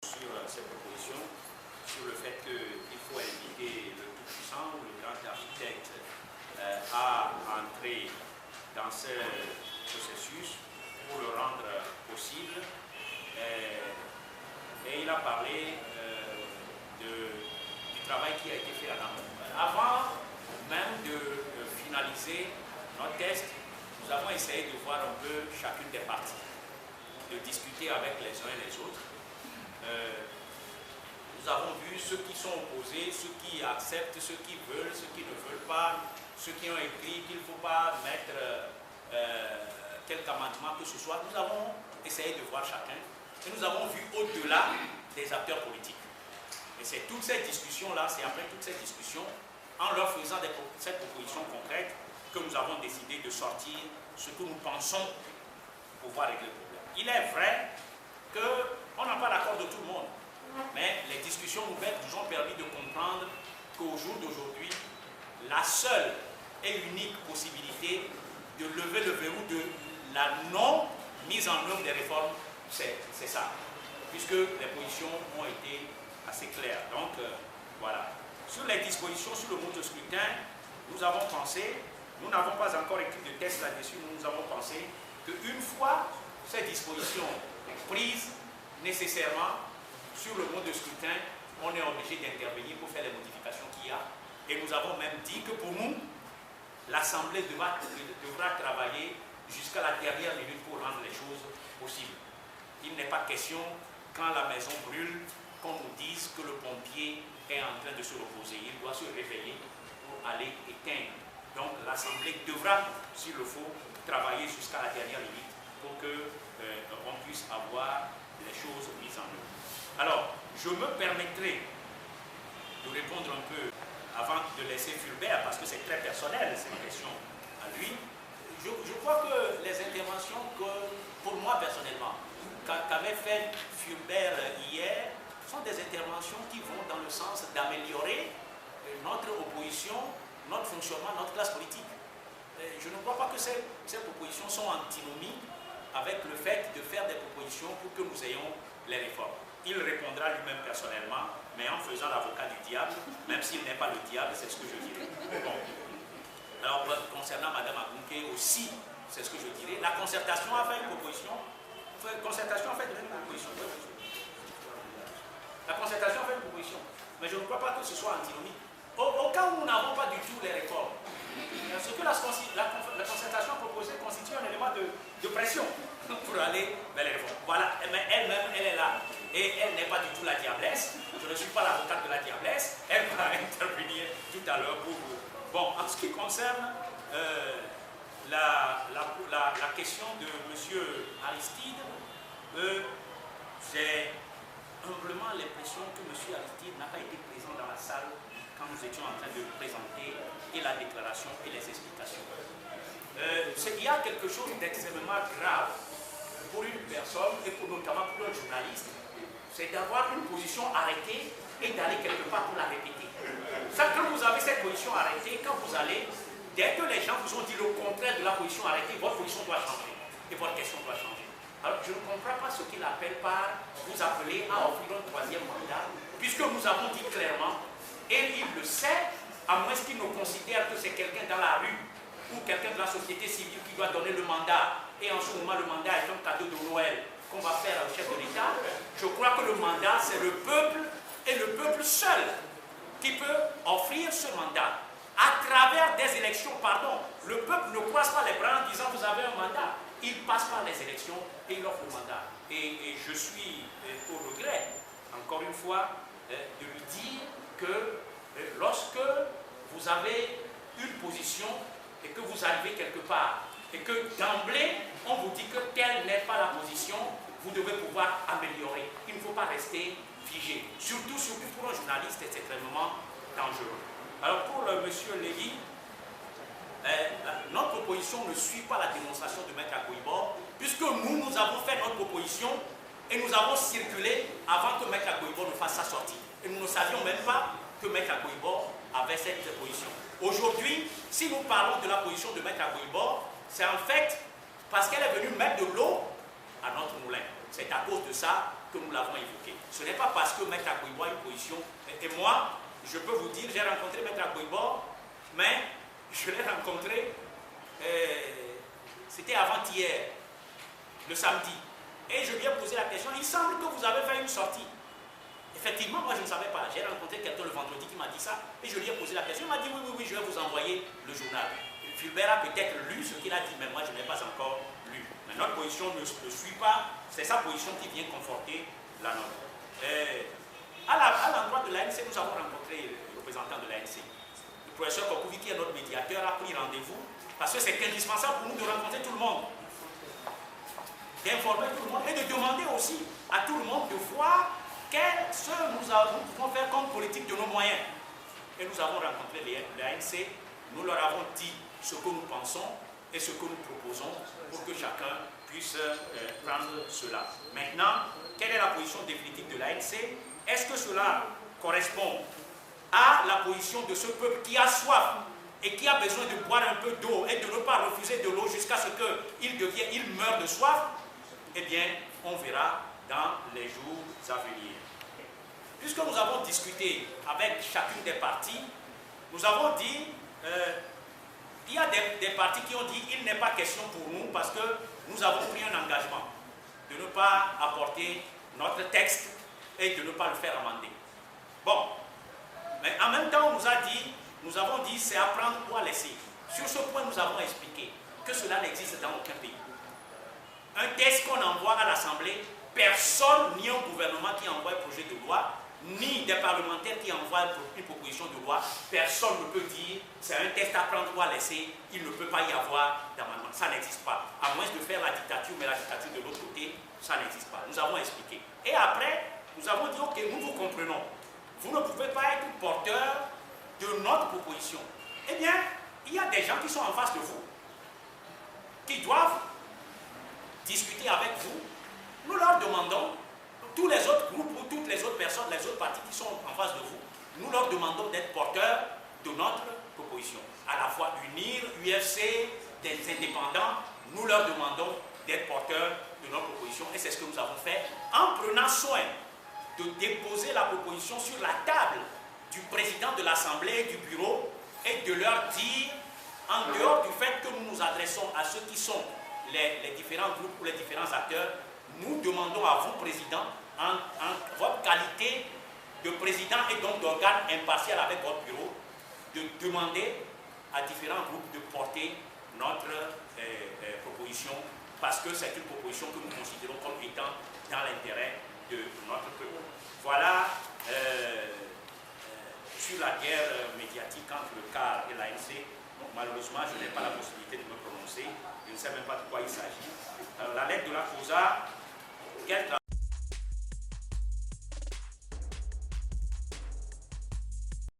sur cette proposition, sur le fait qu'il faut inviter le Tout-Puissant ou le grand architecte à entrer dans ce processus pour le rendre possible. Et il a parlé du travail qui a été fait en amont. Avant même de finaliser notre test, nous avons essayé de voir un peu chacune des parties, de discuter avec les uns et les autres. Nous avons vu ceux qui sont opposés, ceux qui acceptent, ceux qui veulent, ceux qui ne veulent pas, ceux qui ont écrit qu'il ne faut pas mettre quelque amendement que ce soit. Nous avons essayé de voir chacun et nous avons vu au-delà des acteurs politiques. Et c'est toutes ces discussions-là, c'est après toutes ces discussions, en leur faisant cette proposition concrète, que nous avons décidé de sortir ce que nous pensons pouvoir régler le problème. Il est vrai qu'on n'a pas l'accord de tout le monde, mais les discussions ouvertes nous ont permis de comprendre qu'au jour d'aujourd'hui, la seule et unique possibilité de lever le verrou de la non-mise en œuvre des réformes, c'est ça, puisque les positions ont été assez claires. Donc, voilà. Sur les dispositions, sur le mode de scrutin, nous avons pensé, nous n'avons pas encore écrit de test là-dessus, nous avons pensé qu'une fois ces dispositions prises nécessairement sur le mode de scrutin, on est obligé d'intervenir pour faire les modifications qu'il y a. Et nous avons même dit que pour nous, l'Assemblée devra travailler jusqu'à la dernière minute pour rendre les choses possibles. Il n'est pas question, quand la maison brûle, qu'on nous dise que le pompier est en train de se reposer. Il doit se réveiller pour aller éteindre. Donc l'Assemblée devra, s'il le faut, travailler jusqu'à la dernière limite pour qu'on puisse avoir les choses mises en œuvre. Alors, je me permettrai de répondre un peu avant de laisser Fulbert, parce que c'est très personnel, c'est une question à lui. Je crois que les interventions que, pour moi personnellement, qu'avait fait Fulbert hier, sont des interventions qui vont dans le sens d'améliorer notre opposition, notre fonctionnement, notre classe politique. Je ne crois pas que ces propositions sont antinomiques avec le fait de faire des propositions pour que nous ayons les réformes. Il répondra lui-même personnellement, mais en faisant l'avocat du diable, même s'il n'est pas le diable, c'est ce que je dirais. Bon. Alors, concernant Mme Agounke aussi, c'est ce que je dirais. La concertation a fait une proposition. La concertation a fait une proposition, mais je ne crois pas que ce soit antinomique. Au cas où nous n'avons pas du tout les réformes, ce que la concertation proposée constitue un élément de pression pour aller vers les réformes. Voilà, mais elle-même, elle est là. Et elle n'est pas du tout la diablesse. Je ne suis pas l'avocate de la diablesse. Elle va intervenir tout à l'heure pour vous. Bon, en ce qui concerne la question de M. Aristide, j'ai humblement l'impression que M. Aristide n'a pas été présent dans la salle quand nous étions en train de présenter et la déclaration et les explications. Il y a quelque chose d'extrêmement grave pour une personne et notamment pour un journaliste, c'est d'avoir une position arrêtée et d'aller quelque part pour la répéter. Ça, quand vous avez cette position arrêtée, quand vous allez, dès que les gens vous ont dit le contraire de la position arrêtée, votre position doit changer et votre question doit changer. Alors, je ne comprends pas ce qu'il appelle par vous appeler à offrir un troisième mandat, puisque nous avons dit clairement, et il le sait, à moins qu'il ne considère que c'est quelqu'un dans la rue ou quelqu'un de la société civile qui doit donner le mandat, et en ce moment le mandat est un cadeau de Noël qu'on va faire au chef de l'État. Je crois que le mandat, c'est le peuple, et le peuple seul qui peut offrir ce mandat. À travers des élections, pardon, le peuple ne croise pas les bras en disant vous avez un mandat. Il passe par les élections et il offre le mandat. Et je suis au regret, encore une fois, de lui dire que lorsque vous avez une position et que vous arrivez quelque part, et que d'emblée, on vous dit que telle n'est pas la position, vous devez pouvoir améliorer. Il ne faut pas rester figé. Surtout pour un journaliste, c'est extrêmement dangereux. Alors pour M. Lévy, notre proposition ne suit pas la démonstration de Maître Agoïbor, puisque nous avons fait notre proposition et nous avons circulé avant que Maître Agoïbor ne fasse sa sortie. Et nous ne savions même pas que Maître Agoïbor avait cette position. Aujourd'hui, si nous parlons de la position de Maître Agoïbor, c'est en fait parce qu'elle est venue mettre de l'eau à notre moulin. C'est à cause de ça que nous l'avons évoqué. Ce n'est pas parce que Maître Agbouibo a une position, et moi, je peux vous dire, j'ai rencontré Maître Agbouibo, mais je l'ai rencontré, c'était avant-hier, le samedi, et je lui ai posé la question, il semble que vous avez fait une sortie. Effectivement, moi je ne savais pas, j'ai rencontré quelqu'un le vendredi qui m'a dit ça, et je lui ai posé la question, il m'a dit oui, je vais vous envoyer le journal. Fulbert a peut-être lu ce qu'il a dit, mais moi je n'ai pas encore lu. Mais notre position ne suit pas, c'est sa position qui vient conforter la nôtre. À l'endroit de l'ANC, nous avons rencontré le représentant de l'ANC. Le professeur Kokouvi, qui est notre médiateur, a pris rendez-vous parce que c'est indispensable pour nous de rencontrer tout le monde, d'informer tout le monde et de demander aussi à tout le monde de voir ce que nous pouvons faire comme politique de nos moyens. Et nous avons rencontré l'ANC, nous leur avons dit ce que nous pensons et ce que nous proposons pour que chacun puisse prendre cela. Maintenant, quelle est la position définitive de l'ANC? Est-ce que cela correspond à la position de ce peuple qui a soif et qui a besoin de boire un peu d'eau et de ne pas refuser de l'eau jusqu'à ce qu'il meure de soif? Eh bien, on verra dans les jours à venir. Puisque nous avons discuté avec chacune des parties, nous avons dit, il y a des partis qui ont dit il n'est pas question pour nous parce que nous avons pris un engagement de ne pas apporter notre texte et de ne pas le faire amender. Bon, mais en même temps, nous avons dit c'est à prendre ou à laisser. Sur ce point, nous avons expliqué que cela n'existe dans aucun pays. Un texte qu'on envoie à l'Assemblée, personne, ni un gouvernement qui envoie un projet de loi, ni des parlementaires qui envoient une proposition de loi, personne ne peut dire c'est un texte à prendre ou à laisser, il ne peut pas y avoir d'amendement. Ça n'existe pas. À moins de faire la dictature, mais la dictature de l'autre côté, ça n'existe pas. Nous avons expliqué. Et après, nous avons dit, ok, nous vous comprenons. Vous ne pouvez pas être porteur de notre proposition. Eh bien, il y a des gens qui sont en face de vous, qui doivent discuter avec vous. Nous leur demandons, tous les autres groupes ou toutes les autres personnes, les autres partis qui sont en face de vous, nous leur demandons d'être porteurs de notre proposition. À la fois unir UFC, des indépendants, nous leur demandons d'être porteurs de notre proposition et c'est ce que nous avons fait en prenant soin de déposer la proposition sur la table du président de l'Assemblée et du bureau et de leur dire, en dehors du fait que nous nous adressons à ceux qui sont les différents groupes ou les différents acteurs, nous demandons à vous, président, en votre qualité de président et donc d'organe impartial avec votre bureau, de demander à différents groupes de porter notre proposition parce que c'est une proposition que nous considérons comme étant dans l'intérêt de notre peuple. Voilà sur la guerre médiatique entre le CAR et l'ANC. Malheureusement, je n'ai pas la possibilité de me prononcer. Je ne sais même pas de quoi il s'agit. La lettre de la COSA, quel